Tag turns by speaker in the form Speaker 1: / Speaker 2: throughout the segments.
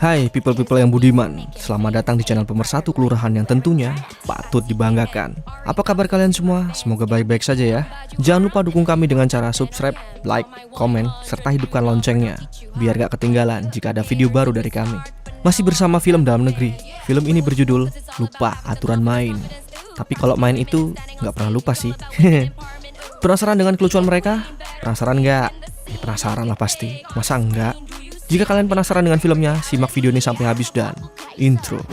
Speaker 1: Hai people-people yang budiman, selamat datang di channel pemersatu kelurahan yang tentunya patut dibanggakan. Apa kabar kalian semua? Semoga baik-baik saja ya. Jangan lupa dukung kami dengan cara subscribe, like, komen, serta hidupkan loncengnya biar gak ketinggalan jika ada video baru dari kami. Masih bersama film dalam negeri. Film ini berjudul Lupa Aturan Main. Tapi kalau main itu gak pernah lupa sih. Penasaran dengan kelucuan mereka? Penasaran gak? Penasaran lah pasti, masa enggak? Jika kalian penasaran dengan filmnya, simak video ini sampai habis dan intro.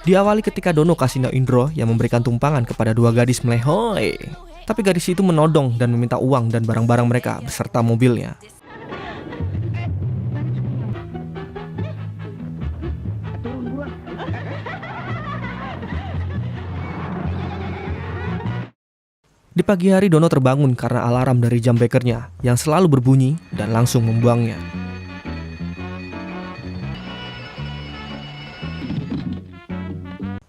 Speaker 1: Diawali ketika Dono kasih Indro yang memberikan tumpangan kepada dua gadis melehoi. Tapi gadis itu menodong dan meminta uang dan barang-barang mereka beserta mobilnya. Di pagi hari Dono terbangun karena alarm dari jam bekernya yang selalu berbunyi dan langsung membuangnya.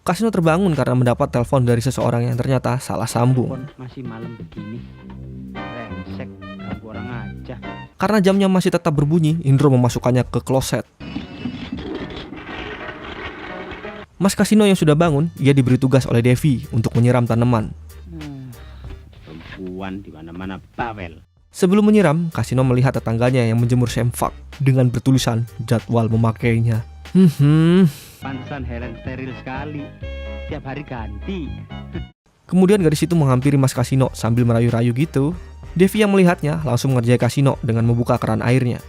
Speaker 1: Kasino terbangun karena mendapat telepon dari seseorang yang ternyata salah sambung.
Speaker 2: Masih malam begini, rengsek, ganggu orang aja.
Speaker 1: Karena jamnya masih tetap berbunyi, Indro memasukkannya ke kloset. Mas Kasino yang sudah bangun, ia diberi tugas oleh Devi untuk menyiram tanaman.
Speaker 2: Perempuan di mana-mana bawel.
Speaker 1: Sebelum menyiram, Kasino melihat tetangganya yang menjemur sempak dengan bertulisan jadwal memakainya.
Speaker 2: Pantesan Helen steril sekali, tiap hari ganti.
Speaker 1: Kemudian gadis itu menghampiri Mas Kasino sambil merayu-rayu gitu. Devi yang melihatnya langsung mengerjai Kasino dengan membuka keran airnya.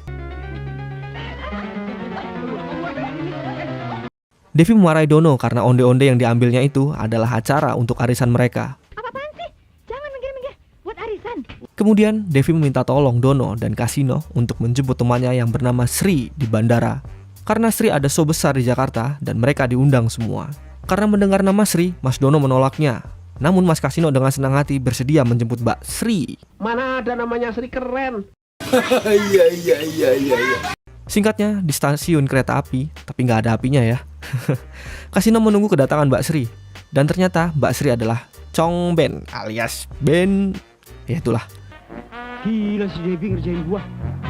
Speaker 1: Devi memarahi Dono karena onde-onde yang diambilnya itu adalah acara untuk arisan mereka.
Speaker 3: Apaan sih? Jangan minggir-minggir, buat arisan.
Speaker 1: Kemudian Devi meminta tolong Dono dan Kasino untuk menjemput temannya yang bernama Sri di bandara. Karena Sri ada show besar di Jakarta dan mereka diundang semua. Karena mendengar nama Sri, Mas Dono menolaknya. Namun Mas Kasino dengan senang hati bersedia menjemput Mbak Sri.
Speaker 2: Mana ada namanya Sri keren.
Speaker 1: Iya. Singkatnya, di stasiun kereta api, tapi nggak ada apinya ya. Kasino menunggu kedatangan Mbak Sri. Dan ternyata Mbak Sri adalah Chong Ben alias Ben. Ya itulah.
Speaker 2: Gila si Devi ngerjain gua.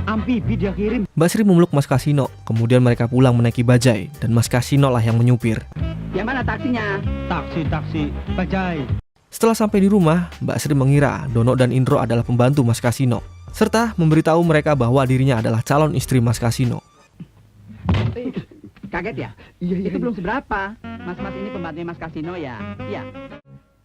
Speaker 2: Amfibi dia kirim.
Speaker 1: Mbak Sri memeluk Mas Kasino. Kemudian mereka pulang menaiki bajai dan Mas Kasino lah yang menyupir.
Speaker 2: Yang mana taksinya? Taksi, bajai.
Speaker 1: Setelah sampai di rumah, Mbak Sri mengira Dono dan Indro adalah pembantu Mas Kasino, serta memberitahu mereka bahwa dirinya adalah calon istri Mas Kasino.
Speaker 4: Kaget ya?
Speaker 2: Iya.
Speaker 4: Itu belum seberapa. Mas ini pembantunya Mas Kasino ya? Iya.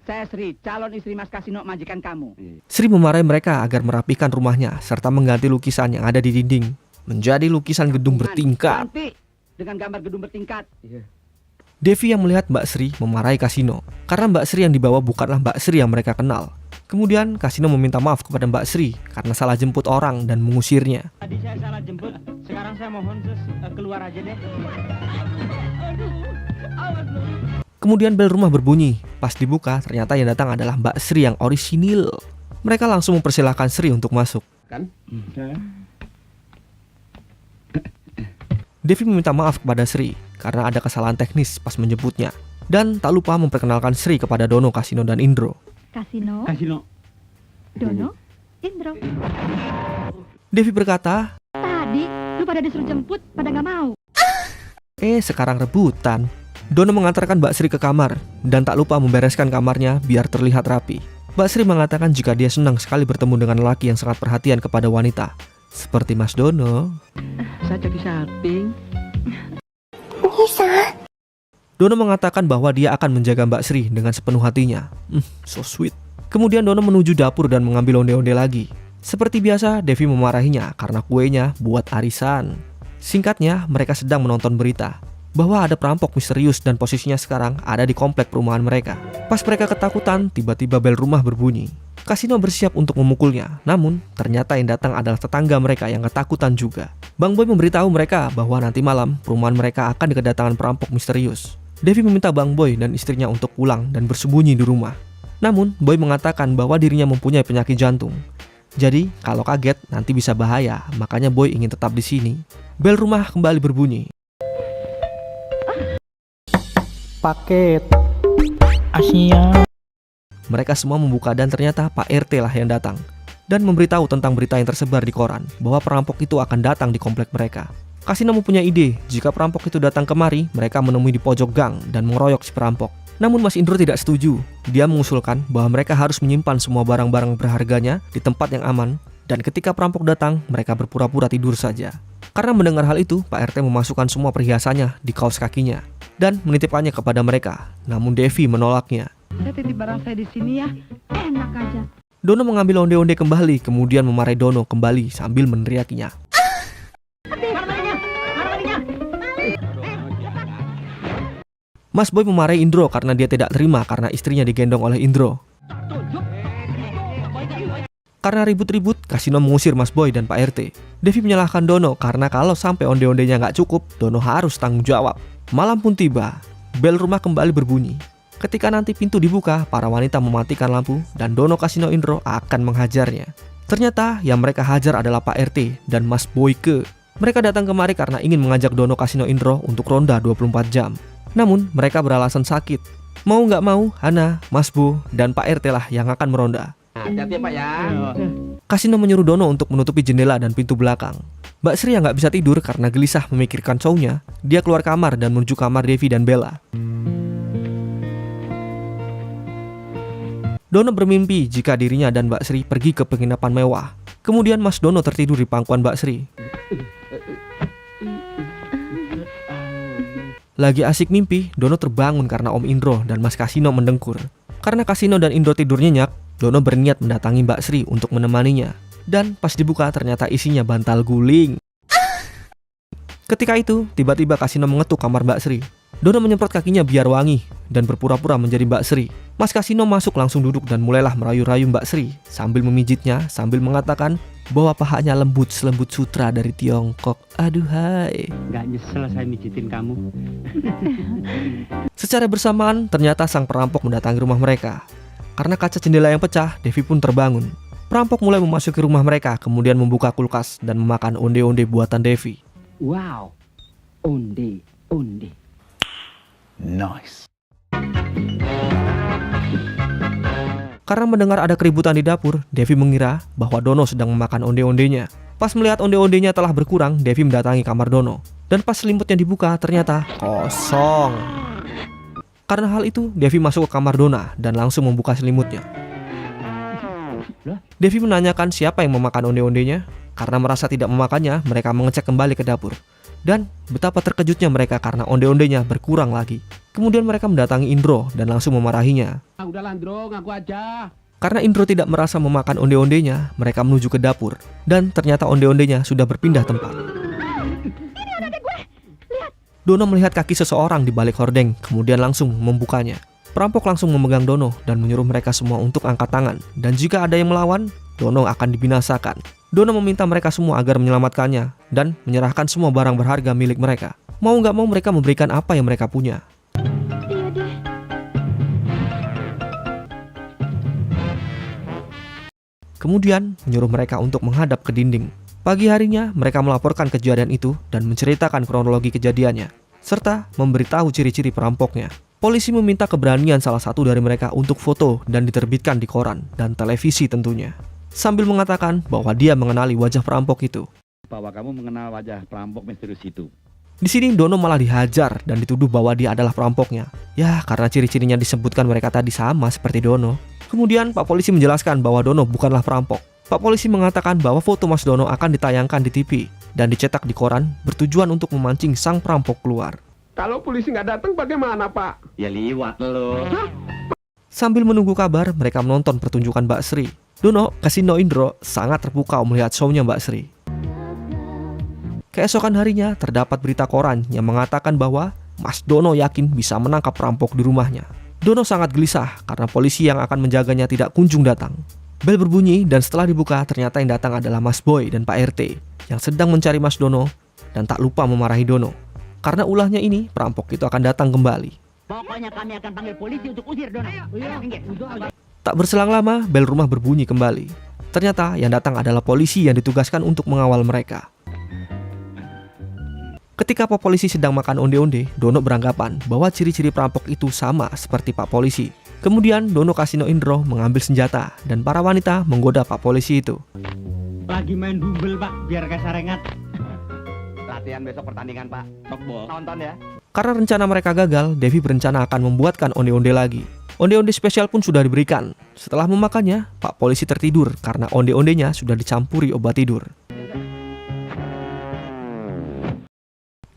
Speaker 4: Saya Sri, calon istri Mas Kasino, majikan kamu.
Speaker 1: Sri memarahi mereka agar merapikan rumahnya serta mengganti lukisan yang ada di dinding menjadi lukisan gedung bertingkat.
Speaker 4: Ganti dengan gambar gedung bertingkat.
Speaker 1: Devi yang melihat Mbak Sri memarahi Kasino karena Mbak Sri yang dibawa bukanlah Mbak Sri yang mereka kenal. Kemudian Kasino meminta maaf kepada Mbak Sri karena salah jemput orang dan mengusirnya.
Speaker 4: Tadi saya salah jemput, sekarang saya mohon keluar aja deh.
Speaker 1: Kemudian bel rumah berbunyi. Pas dibuka, ternyata yang datang adalah Mbak Sri yang orisinil. Mereka langsung mempersilahkan Sri untuk masuk.
Speaker 2: Kan?
Speaker 1: Devi meminta maaf kepada Sri karena ada kesalahan teknis pas menjemputnya. Dan tak lupa memperkenalkan Sri kepada Dono, Kasino, dan Indro.
Speaker 3: Kasino,
Speaker 4: Dono.
Speaker 3: Indro.
Speaker 1: Devi berkata,
Speaker 3: Tadi lu pada disuruh jemput, pada nggak mau.
Speaker 1: sekarang rebutan. Dono mengantarkan Mbak Sri ke kamar dan tak lupa membereskan kamarnya biar terlihat rapi. Mbak Sri mengatakan jika dia senang sekali bertemu dengan lelaki yang sangat perhatian kepada wanita, seperti Mas Dono.
Speaker 4: Saya jadi salting.
Speaker 1: Dono mengatakan bahwa dia akan menjaga Mbak Sri dengan sepenuh hatinya. So sweet. Kemudian Dono menuju dapur dan mengambil onde-onde lagi. Seperti biasa, Devi memarahinya karena kuenya buat arisan. Singkatnya, mereka sedang menonton berita bahwa ada perampok misterius dan posisinya sekarang ada di komplek perumahan mereka. Pas mereka ketakutan, tiba-tiba bel rumah berbunyi. Kasino bersiap untuk memukulnya, namun ternyata yang datang adalah tetangga mereka yang ketakutan juga. Bang Boy memberitahu mereka bahwa nanti malam perumahan mereka akan kedatangan perampok misterius. Devi meminta Bang Boy dan istrinya untuk pulang dan bersembunyi di rumah. Namun Boy mengatakan bahwa dirinya mempunyai penyakit jantung. Jadi kalau kaget nanti bisa bahaya, makanya Boy ingin tetap di sini. Bel rumah kembali berbunyi.
Speaker 5: Paket Asia.
Speaker 1: Mereka semua membuka dan ternyata Pak RT lah yang datang dan memberitahu tentang berita yang tersebar di koran bahwa perampok itu akan datang di komplek mereka. Kasino mempunyai ide, jika perampok itu datang kemari, mereka menemui di pojok gang dan mengeroyok si perampok. Namun Mas Indro tidak setuju. Dia mengusulkan bahwa mereka harus menyimpan semua barang-barang berharganya di tempat yang aman, dan ketika perampok datang, mereka berpura-pura tidur saja. Karena mendengar hal itu, Pak RT memasukkan semua perhiasannya di kaos kakinya dan menitipkannya kepada mereka. Namun Devi menolaknya.
Speaker 4: Saya titip barang saya di sini ya.
Speaker 3: Enak aja.
Speaker 1: Dono mengambil onde-onde kembali, kemudian memarahi Dono kembali sambil meneriakinya. Mas Boy memarahi Indro karena dia tidak terima karena istrinya digendong oleh Indro. Karena ribut-ribut, Kasino mengusir Mas Boy dan Pak RT. Devi menyalahkan Dono karena kalau sampai onde-ondenya nggak cukup, Dono harus tanggung jawab. Malam pun tiba, bel rumah kembali berbunyi. Ketika nanti pintu dibuka, para wanita mematikan lampu dan Dono, Kasino, Indro akan menghajarnya. Ternyata yang mereka hajar adalah Pak RT dan Mas Boyke. Mereka datang kemari karena ingin mengajak Dono, Kasino, Indro untuk ronda 24 jam. Namun mereka beralasan sakit. Mau nggak mau, Hana, Mas Bo, dan Pak RT lah yang akan meronda.
Speaker 4: Hati-hati ya Pak ya.
Speaker 1: Kasino menyuruh Dono untuk menutupi jendela dan pintu belakang. Mbak Sri yang nggak bisa tidur karena gelisah memikirkan show-nya, dia keluar kamar dan menuju kamar Devi dan Bella. Dono bermimpi jika dirinya dan Mbak Sri pergi ke penginapan mewah. Kemudian Mas Dono tertidur di pangkuan Mbak Sri. Lagi asik mimpi, Dono terbangun karena Om Indro dan Mas Kasino mendengkur. Karena Kasino dan Indro tidur nyenyak, Dono berniat mendatangi Mbak Sri untuk menemaninya. Dan pas dibuka ternyata isinya bantal guling. Ketika itu, tiba-tiba Kasino mengetuk kamar Mbak Sri. Dono menyemprot kakinya biar wangi dan berpura-pura menjadi Mbak Sri. Mas Kasino masuk langsung duduk dan mulailah merayu-rayu Mbak Sri sambil memijitnya sambil mengatakan bahwa pahanya lembut selembut sutra dari Tiongkok. Aduhai.
Speaker 2: Nggak nyesel saya mijitin kamu.
Speaker 1: Secara bersamaan, ternyata sang perampok mendatangi rumah mereka. Karena kaca jendela yang pecah, Devi pun terbangun. Perampok mulai memasuki rumah mereka, kemudian membuka kulkas dan memakan onde-onde buatan Devi.
Speaker 4: Wow. Onde.
Speaker 5: Nice.
Speaker 1: Karena mendengar ada keributan di dapur, Devi mengira bahwa Dono sedang memakan onde-ondenya. Pas melihat onde-ondenya telah berkurang, Devi mendatangi kamar Dono. Dan pas selimutnya dibuka, ternyata kosong. Karena hal itu, Devi masuk ke kamar Dona dan langsung membuka selimutnya. Devi menanyakan siapa yang memakan onde-ondenya. Karena merasa tidak memakannya, mereka mengecek kembali ke dapur. Dan betapa terkejutnya mereka karena onde-ondenya berkurang lagi. Kemudian mereka mendatangi Indro dan langsung memarahinya.
Speaker 2: Udahlah Andro, ngaku aja.
Speaker 1: Karena Indro tidak merasa memakan onde-ondenya, mereka menuju ke dapur. Dan ternyata onde-ondenya sudah berpindah tempat.
Speaker 3: Ini anak gue. Lihat.
Speaker 1: Dono melihat kaki seseorang di balik hordeng, kemudian langsung membukanya. Perampok langsung memegang Dono dan menyuruh mereka semua untuk angkat tangan. Dan jika ada yang melawan, Dono akan dibinasakan. Dono meminta mereka semua agar menyelamatkannya dan menyerahkan semua barang berharga milik mereka. Mau nggak mau mereka memberikan apa yang mereka punya.
Speaker 3: Iya deh.
Speaker 1: Kemudian menyuruh mereka untuk menghadap ke dinding. Pagi harinya mereka melaporkan kejadian itu dan menceritakan kronologi kejadiannya, serta memberitahu ciri-ciri perampoknya. Polisi meminta keberanian salah satu dari mereka untuk foto dan diterbitkan di koran dan televisi tentunya. Sambil mengatakan bahwa dia mengenali wajah perampok itu.
Speaker 2: Bahwa kamu mengenal wajah perampok misterius itu.
Speaker 1: Di sini Dono malah dihajar dan dituduh bahwa dia adalah perampoknya. Ya, karena ciri-cirinya disebutkan mereka tadi sama seperti Dono. Kemudian Pak Polisi menjelaskan bahwa Dono bukanlah perampok. Pak Polisi mengatakan bahwa foto Mas Dono akan ditayangkan di TV dan dicetak di koran bertujuan untuk memancing sang perampok keluar.
Speaker 6: Kalau polisi nggak datang bagaimana, Pak?
Speaker 2: Ya liwat lo.
Speaker 1: Sambil menunggu kabar, mereka menonton pertunjukan Mbak Sri. Dono, Kasino, Indro sangat terpukau melihat show-nya Mbak Sri. Keesokan harinya, terdapat berita koran yang mengatakan bahwa Mas Dono yakin bisa menangkap perampok di rumahnya. Dono sangat gelisah karena polisi yang akan menjaganya tidak kunjung datang. Bel berbunyi dan setelah dibuka, ternyata yang datang adalah Mas Boy dan Pak RT yang sedang mencari Mas Dono dan tak lupa memarahi Dono. Karena ulahnya ini, perampok itu akan datang kembali.
Speaker 4: Pokoknya kami akan panggil polisi untuk usir Dono.
Speaker 1: Tak berselang lama, bel rumah berbunyi kembali. Ternyata yang datang adalah polisi yang ditugaskan untuk mengawal mereka. Ketika Pak Polisi sedang makan onde-onde, Dono beranggapan bahwa ciri-ciri perampok itu sama seperti Pak Polisi. Kemudian Dono Kasino Indro mengambil senjata dan para wanita menggoda Pak Polisi itu.
Speaker 2: Lagi main double pak, biar gak sarengat.
Speaker 4: Latihan besok pertandingan, Pak. Nonton ya.
Speaker 1: Karena rencana mereka gagal, Devi berencana akan membuatkan onde-onde lagi. Onde-onde spesial pun sudah diberikan. Setelah memakannya, Pak Polisi tertidur karena onde-ondenya sudah dicampuri obat tidur.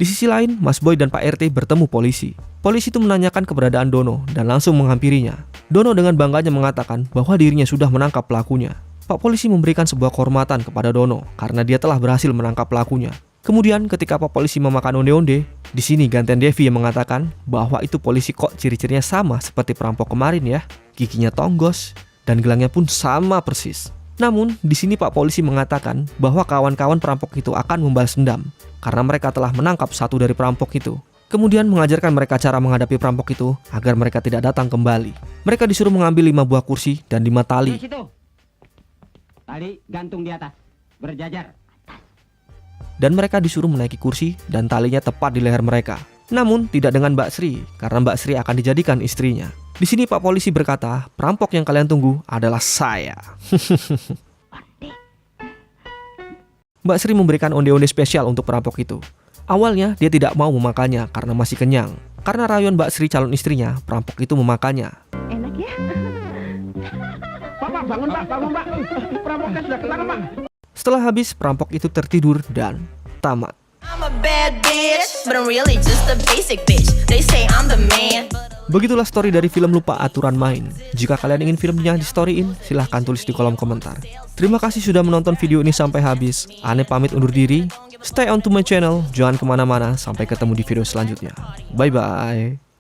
Speaker 1: Di sisi lain, Mas Boy dan Pak RT bertemu polisi. Polisi itu menanyakan keberadaan Dono dan langsung menghampirinya. Dono dengan bangganya mengatakan bahwa dirinya sudah menangkap pelakunya. Pak Polisi memberikan sebuah kehormatan kepada Dono karena dia telah berhasil menangkap pelakunya. Kemudian ketika Pak Polisi memakan onde-onde, di sini gantian Devi yang mengatakan bahwa itu polisi kok ciri-cirinya sama seperti perampok kemarin ya. Giginya tonggos dan gelangnya pun sama persis. Namun, di sini Pak Polisi mengatakan bahwa kawan-kawan perampok itu akan membalas dendam karena mereka telah menangkap satu dari perampok itu. Kemudian mengajarkan mereka cara menghadapi perampok itu agar mereka tidak datang kembali. Mereka disuruh mengambil 5 buah kursi dan 5 tali.
Speaker 2: Di situ. Tali gantung di atas, berjajar.
Speaker 1: Dan mereka disuruh menaiki kursi dan talinya tepat di leher mereka. Namun tidak dengan Mbak Sri, karena Mbak Sri akan dijadikan istrinya. Di sini Pak Polisi berkata, perampok yang kalian tunggu adalah saya. Mbak Sri memberikan onde-onde spesial untuk perampok itu. Awalnya dia tidak mau memakannya karena masih kenyang. Karena rayuan Mbak Sri calon istrinya, perampok itu memakannya.
Speaker 3: Enak ya?
Speaker 6: Pak, bangun Pak. Perampoknya sudah ketangkap Pak.
Speaker 1: Setelah habis, perampok itu tertidur dan tamat.
Speaker 7: I'm a bad bitch, but I'm really just a basic bitch. They say I'm the man.
Speaker 1: Begitulah story dari film Lupa Aturan Main. Jika kalian ingin filmnya di storyin, silahkan tulis di kolom komentar. Terima kasih sudah menonton video ini sampai habis. Ane pamit undur diri. Stay on to my channel, jangan kemana-mana. Sampai ketemu di video selanjutnya. Bye-bye.